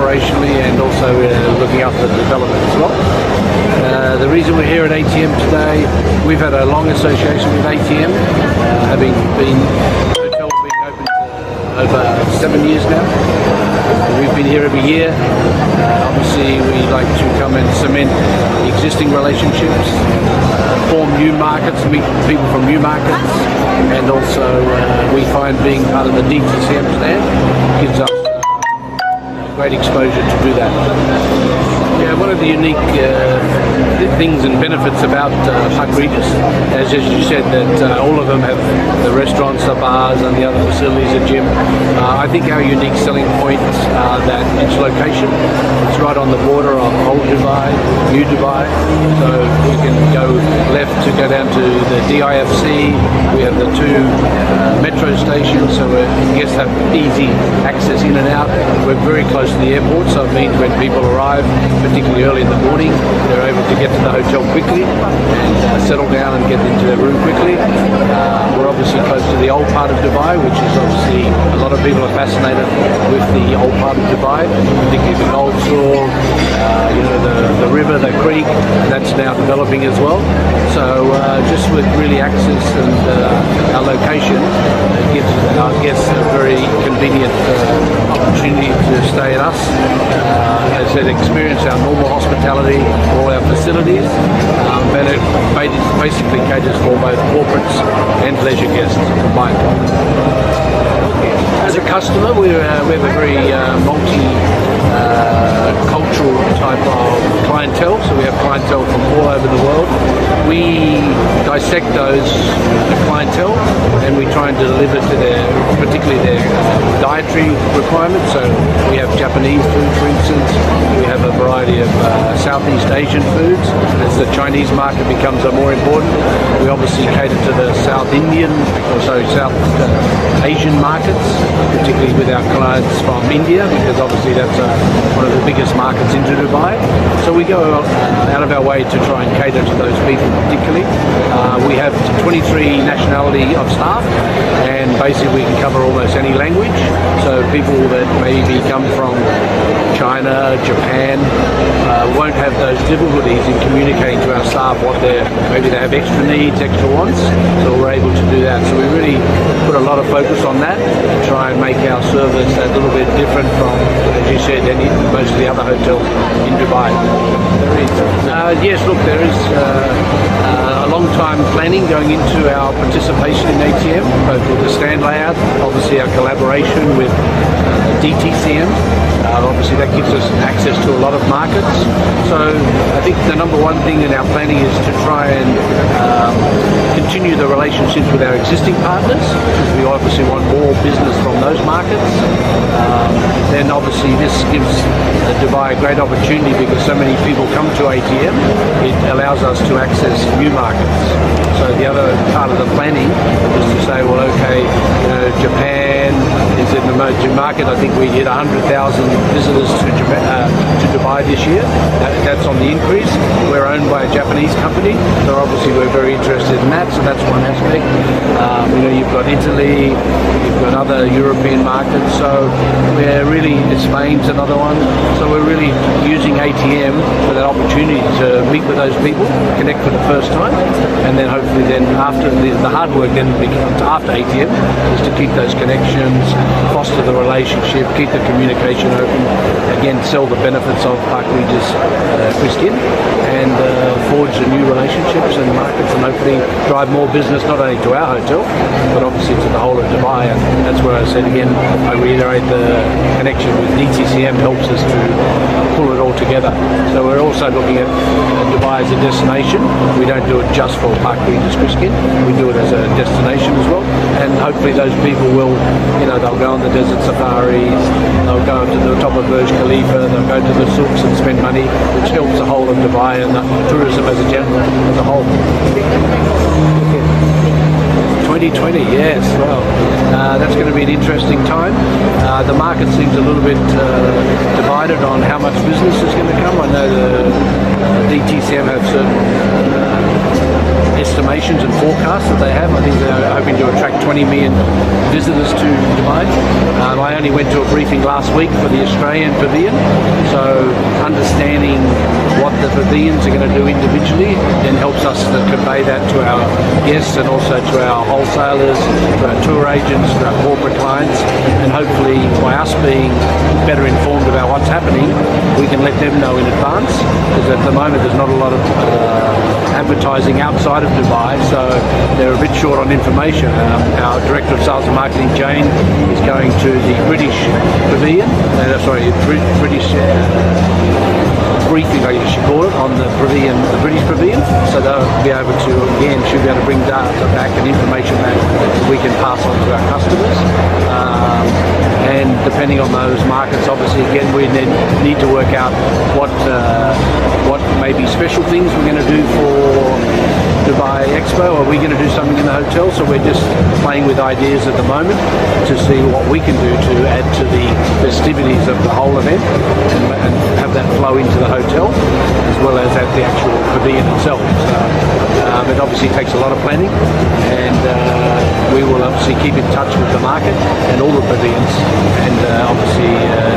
operationally and also looking after the development as well. The reason we're here at ATM today, we've had a long association with ATM, having been hotel being open over 7 years now. We've been here every year. Obviously, we like to come and cement existing relationships, form new markets, meet people from new markets, and also we find being part of the DTCM stand gives us great exposure to do that. Yeah, one of the unique things and benefits about Park Regis, as you said, that all of them have the restaurants, the bars, and the other facilities, a gym. I think our unique selling points are that its location. It's right on the border of Old Dubai, New Dubai, so we can go left to go down to the DIFC. We have the two metro stations, so guests have easy access in and out. We're very close to the airport, so it means when people arrive, particularly early in the morning, they're able to get to the hotel quickly and settle down and get into their room quickly. We're obviously close to the old part of Dubai, which is obviously a lot of people are fascinated with the old part of Dubai, particularly the gold store, the river, the creek, that's now developing as well. So just with really access and our location, it gives our guests a very convenient opportunity to stay at us. As I said, experience our normal hospitality, all our facilities, but it basically caters for both corporates and leisure guests combined. As a customer, we have a very multi-cultural type of clientele, so we have clientele from all over the world. We dissect those clientele and we try and deliver to particularly their dietary requirements. So we have Japanese food, for instance. We have a variety of Southeast Asian foods. As the Chinese market becomes more important, we obviously cater to the South Asian markets, particularly with our clients from India, because obviously that's one of the biggest markets into Dubai. So we go out of our way to try and cater to those people particularly. We have 23 nationality of staff, and basically we can cover almost any language. So people that maybe come from China, Japan, won't have those difficulties in communicating to our staff what maybe they have extra needs, extra wants, so we're able to do that. So we really put a lot of focus on that to try and make our service a little bit different from, as you said, most of the other hotels in Dubai. Yes, look, there is a long time planning going into our participation in ATM, both with the stand layout, obviously our collaboration with DTCM. Obviously that gives us access to a lot of markets. So I think the number one thing in our planning is to try and continue the relationships with our existing partners, because we obviously want more business from those markets. Then obviously this gives Dubai a great opportunity because so many people come to ATM. It allows us to access new markets. So the other part of the planning is to say, well, okay, Japan is in the emerging market. I think we hit 100,000 visitors to Dubai this year. That's on the increase. We're owned by a Japanese company, so obviously we're very interested in that. So that's one aspect. You've got Italy, you've got other European markets. So Spain's another one. So we're really using ATM for that opportunity to meet with those people, connect for the first time, and then hopefully after the hard work then becomes after ATM is to keep those connections, foster the relationship, keep the communication open, again sell the benefits of Park Regis Cruise and forge the new relationships and markets, and hopefully drive more business not only to our hotel but obviously to the whole of Dubai. And that's where I said again, I reiterate the connection with DTCM helps us to pull it all together. So we're also looking at Dubai as a destination. We don't do it just for Park Regis Cruise, we do it as a destination as well, and hopefully those people will, they'll go on the desert safaris, they'll go to the top of Burj Khalifa, they'll go to the souks and spend money, which helps the whole of Dubai and tourism as a whole. 2020, yes, well, that's going to be an interesting time. The market seems a little bit divided on how much business is going to come. I know the DTCM have certain estimations projections and forecasts that they have. I think they're hoping to attract 20 million visitors to Dubai. I only went to a briefing last week for the Australian pavilion, so understanding what the pavilions are going to do individually then helps us to convey that to our guests and also to our wholesalers, to our tour agents, to our corporate clients, and hopefully by us being better informed about what's happening, we can let them know in advance, because at the moment there's not a lot of advertising outside of Dubai, so they're a bit short on information. Our Director of Sales and Marketing, Jane, is going to the British pavilion, British briefing, I guess you call it, on the pavilion, the British pavilion, so they'll be able to, again, she'll be able to bring data back and information back that we can pass on to our customers. And depending on those markets, obviously, again, we then need to work out what maybe special things we're going to do for Dubai Expo. Are we going to do something in the hotel? So we're just playing with ideas at the moment to see what we can do to add to the festivities of the whole event and have that flow into the hotel as well as at the actual pavilion itself. So it obviously takes a lot of planning, and we will obviously keep in touch with the market and all the pavilions and obviously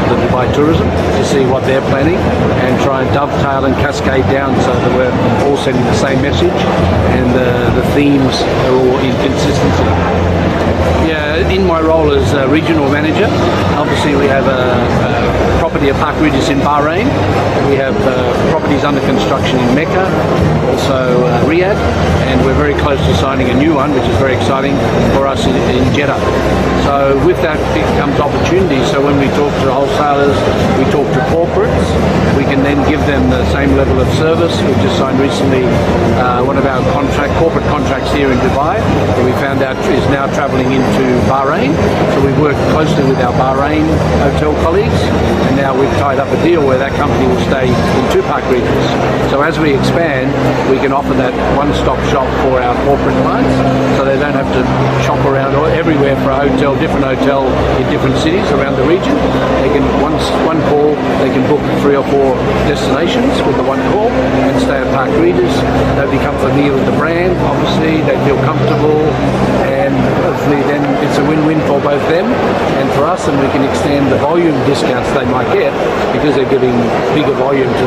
the Dubai tourism to see what they're planning and try and dovetail and cascade down so that we're all sending the same message and the themes are all in consistency. Yeah, in my role as a regional manager, obviously we have a property at Park Regis in Bahrain. We have properties under construction in Mecca, also Riyadh, and we're very close to signing a new one, which is very exciting for us in Jeddah. So with that comes opportunities. So when we talk to wholesalers, we talk to corporates, we can then give them the same level of service. We just signed recently one of our corporate contracts here in Dubai that we found out is now travelling into Bahrain. So we've worked closely with our Bahrain hotel colleagues, and now we've tied up a deal where that company will stay in two Park regions. So as we expand, we can offer that one-stop shop for our corporate clients, so they don't have to shop around everywhere for a hotel, different hotel in different cities around the region. They can one call, they can book 3 or 4 destinations with the one call and stay at Park Regis. They become familiar with the brand, obviously, they feel comfortable, and hopefully then it's a win-win for both them and for us, and we can extend the volume discounts they might get because they're giving bigger volume to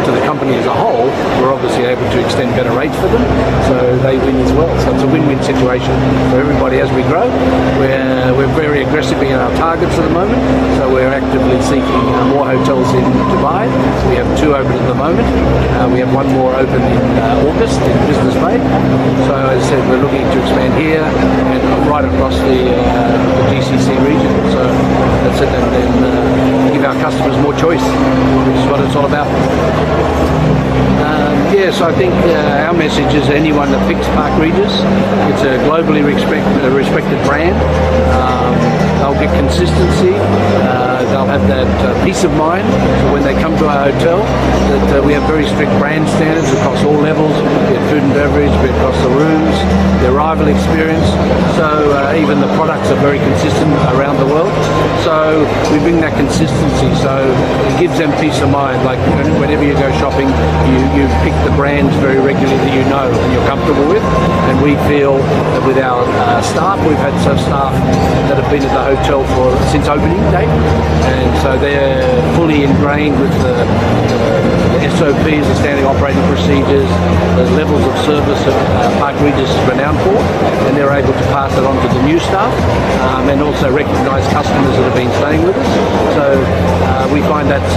the company as a whole. We're obviously able to extend better rates for them, so they win as well. So it's a win-win situation for everybody as we grow. We're very aggressive in our targets at the moment, so we're actively seeking more hotels in Dubai. We have 2 open at the moment. We have 1 more open in August in Business Bay. So as I said, we're looking to expand here and right across the GCC region. So that's it, and then give our customers more choice, which is what it's all about. Yes, I think our message is anyone that picks Park Regis, it's a globally respected brand. They'll get consistency, they'll have that peace of mind when they come to our hotel, that we have very strict brand standards across all levels, be it food and beverage, be it across the rooms, the arrival experience, so even the products are very consistent around the world. So we bring that consistency, so it gives them peace of mind. Like whenever you go shopping, you pick the brands very regularly that you know and you're comfortable with. And we feel that with our staff, we've had some staff that have been at the hotel since opening day, and so they're fully ingrained with the SOPs, the standing operating procedures, the levels of service that Park Regis is renowned for, and they're able to pass it on to the new staff and also recognise customers that have been staying with us. So we find that's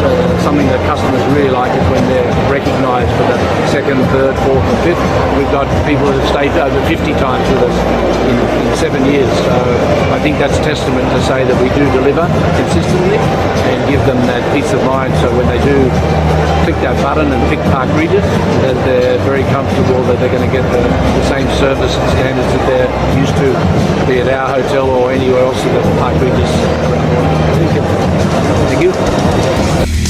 something that customers really like, is when they're recognised for the 2nd, 3rd, 4th and 5th. We've got people that have stayed over 50 times with us in 7 years. So I think that's testament to say that we do deliver consistently and give them that peace of mind, so when they do click that button and pick Park Regis, that they're very comfortable that they're going to get the same service and standards that they're used to, be it our hotel or anywhere else in the Park Regis around the world. Thank you.